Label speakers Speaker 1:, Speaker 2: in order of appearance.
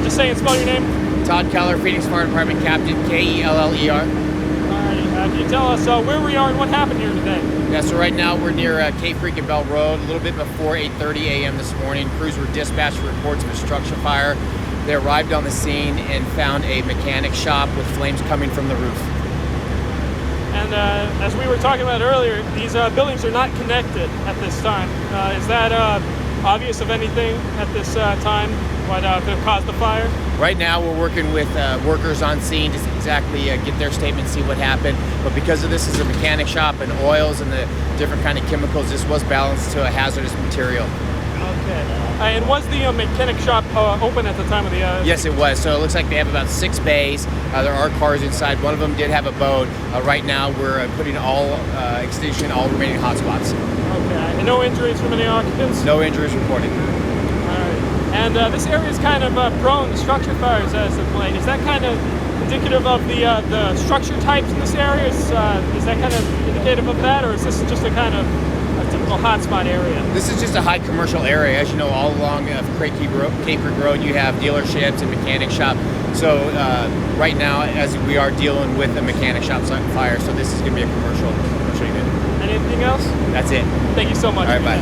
Speaker 1: Just say and spell your name.
Speaker 2: Todd Keller, Phoenix Fire Department Captain, Keller.
Speaker 1: Alrighty, can you tell us where we are and what happened here today?
Speaker 2: Yeah, so right now we're near Cape and Bell Road, a little bit before 8:30 a.m. this morning. Crews were dispatched with reports of a structure fire. They arrived on the scene and found a mechanic shop with flames coming from the roof.
Speaker 1: And as we were talking about earlier, these buildings are not connected at this time. Is that obvious of anything at this time? What could have caused the fire?
Speaker 2: Right now we're working with workers on scene to exactly get their statement, see what happened. But because of this is a mechanic shop and oils and the different kind of chemicals, this was balanced to a hazardous material.
Speaker 1: Okay. And was the mechanic shop open at the time of the...
Speaker 2: Yes, it was. So it looks like they have about 6 bays. There are cars inside. One of them did have a boat. Right now we're putting extinguishing all remaining hotspots.
Speaker 1: Okay. And no injuries from any occupants?
Speaker 2: No injuries reported.
Speaker 1: All right. And this area is kind of prone to structure fires as of late. Is that kind of indicative of the structure types in this area? Is that kind of indicative of that, or is this just a kind of a typical hotspot area?
Speaker 2: This is just a high commercial area. As you know, all along Cape Road, you have dealerships and mechanic shop. So right now, as we are dealing with a mechanic shop fire, so this is going to be a commercial unit.
Speaker 1: Anything else?
Speaker 2: That's it.
Speaker 1: Thank you so much.
Speaker 2: All right, bye.